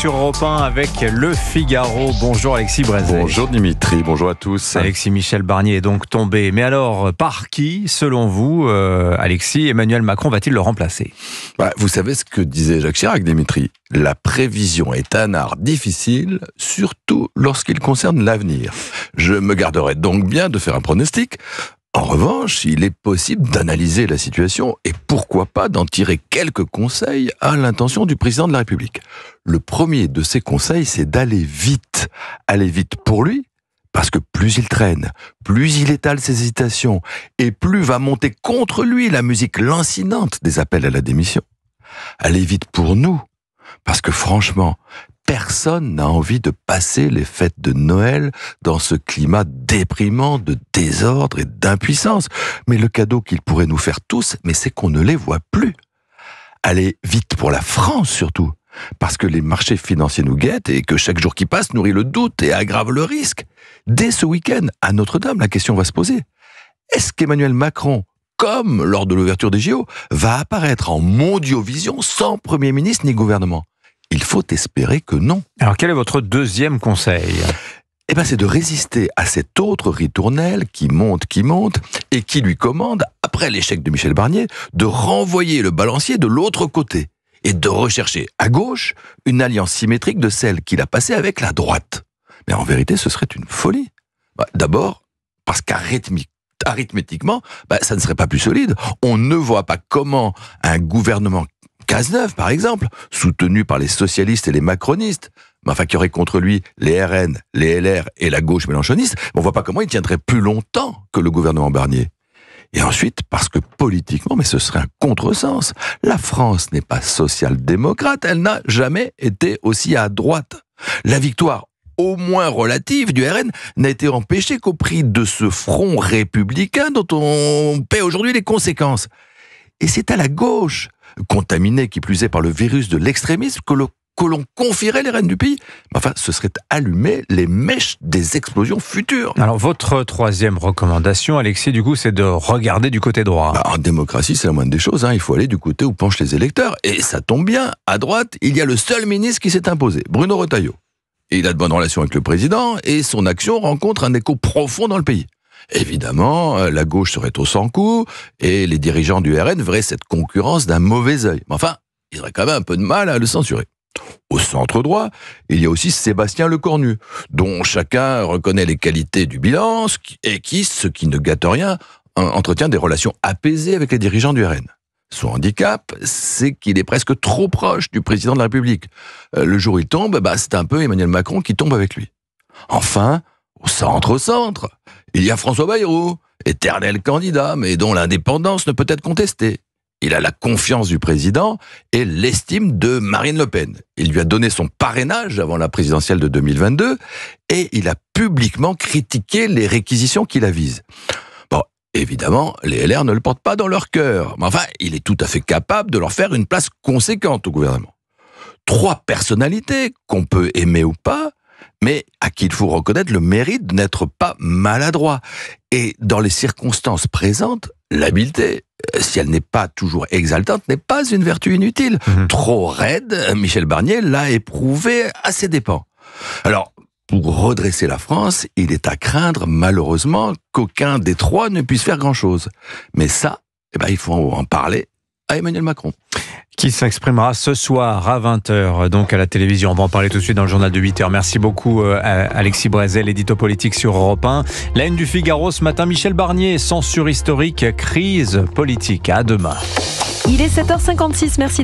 sur Europe 1 avec Le Figaro. Bonjour Alexis Brézet. Bonjour Dimitri, bonjour à tous. Alexis, Michel Barnier est donc tombé. Mais alors, par qui, selon vous, Alexis, Emmanuel Macron va-t-il le remplacer ? Vous savez ce que disait Jacques Chirac, Dimitri ? La prévision est un art difficile, surtout lorsqu'il concerne l'avenir. Je me garderai donc bien de faire un pronostic. En revanche, il est possible d'analyser la situation et pourquoi pas d'en tirer quelques conseils à l'intention du président de la République. Le premier de ces conseils, c'est d'aller vite. Aller vite pour lui, parce que plus il traîne, plus il étale ses hésitations et plus va monter contre lui la musique lancinante des appels à la démission. Aller vite pour nous, parce que franchement, personne n'a envie de passer les fêtes de Noël dans ce climat déprimant de désordre et d'impuissance. Mais le cadeau qu'il pourrait nous faire tous, c'est qu'on ne les voit plus. Allez vite pour la France surtout, parce que les marchés financiers nous guettent et que chaque jour qui passe nourrit le doute et aggrave le risque. Dès ce week-end, à Notre-Dame, la question va se poser. Est-ce qu'Emmanuel Macron, comme lors de l'ouverture des JO, va apparaître en mondiovision sans Premier ministre ni gouvernement ? Il faut espérer que non. Alors, quel est votre deuxième conseil ? C'est de résister à cette autre ritournelle qui monte et qui lui commande, après l'échec de Michel Barnier, de renvoyer le balancier de l'autre côté et de rechercher à gauche une alliance symétrique de celle qu'il a passée avec la droite. Mais en vérité, ce serait une folie. D'abord, parce qu'arithmétiquement, ça ne serait pas plus solide. On ne voit pas comment un gouvernement Cazeneuve, par exemple, soutenu par les socialistes et les macronistes, qui aurait contre lui les RN, les LR et la gauche mélenchoniste, on ne voit pas comment il tiendrait plus longtemps que le gouvernement Barnier. Et ensuite, parce que politiquement, ce serait un contresens. La France n'est pas social-démocrate, elle n'a jamais été aussi à droite. La victoire, au moins relative, du RN n'a été empêchée qu'au prix de ce front républicain dont on paie aujourd'hui les conséquences. Et c'est à la gauche, contaminée qui plus est par le virus de l'extrémisme, que l'on confierait les rênes du pays. Ce serait allumer les mèches des explosions futures. Alors, votre troisième recommandation, Alexis, du coup, c'est de regarder du côté droit. En démocratie, c'est la moindre des choses. Il faut aller du côté où penchent les électeurs. Et ça tombe bien, à droite, il y a le seul ministre qui s'est imposé, Bruno Retailleau. Il a de bonnes relations avec le président et son action rencontre un écho profond dans le pays. Évidemment, la gauche serait au sans-coup et les dirigeants du RN verraient cette concurrence d'un mauvais œil. Mais ils auraient quand même un peu de mal à le censurer. Au centre droit, il y a aussi Sébastien Lecornu, dont chacun reconnaît les qualités du bilan et qui, ce qui ne gâte rien, entretient des relations apaisées avec les dirigeants du RN. Son handicap, c'est qu'il est presque trop proche du président de la République. Le jour où il tombe, c'est un peu Emmanuel Macron qui tombe avec lui. Enfin, au centre, il y a François Bayrou, éternel candidat, mais dont l'indépendance ne peut être contestée. Il a la confiance du président et l'estime de Marine Le Pen. Il lui a donné son parrainage avant la présidentielle de 2022 et il a publiquement critiqué les réquisitions qui la visent. Évidemment, les LR ne le portent pas dans leur cœur, mais il est tout à fait capable de leur faire une place conséquente au gouvernement. 3 personnalités qu'on peut aimer ou pas, mais à qui il faut reconnaître le mérite de n'être pas maladroit. Et dans les circonstances présentes, l'habileté, si elle n'est pas toujours exaltante, n'est pas une vertu inutile. Trop raide, Michel Barnier l'a éprouvé à ses dépens. Alors, pour redresser la France, il est à craindre, malheureusement, qu'aucun des 3 ne puisse faire grand-chose. Mais ça, il faut en parler à Emmanuel Macron. Qui s'exprimera ce soir à 20h, donc à la télévision. On va en parler tout de suite dans le journal de 8h. Merci beaucoup Alexis Brézet, l'édito politique sur Europe 1. La une du Figaro ce matin, Michel Barnier, censure historique, crise politique. À demain. Il est 7h56, merci d'avoir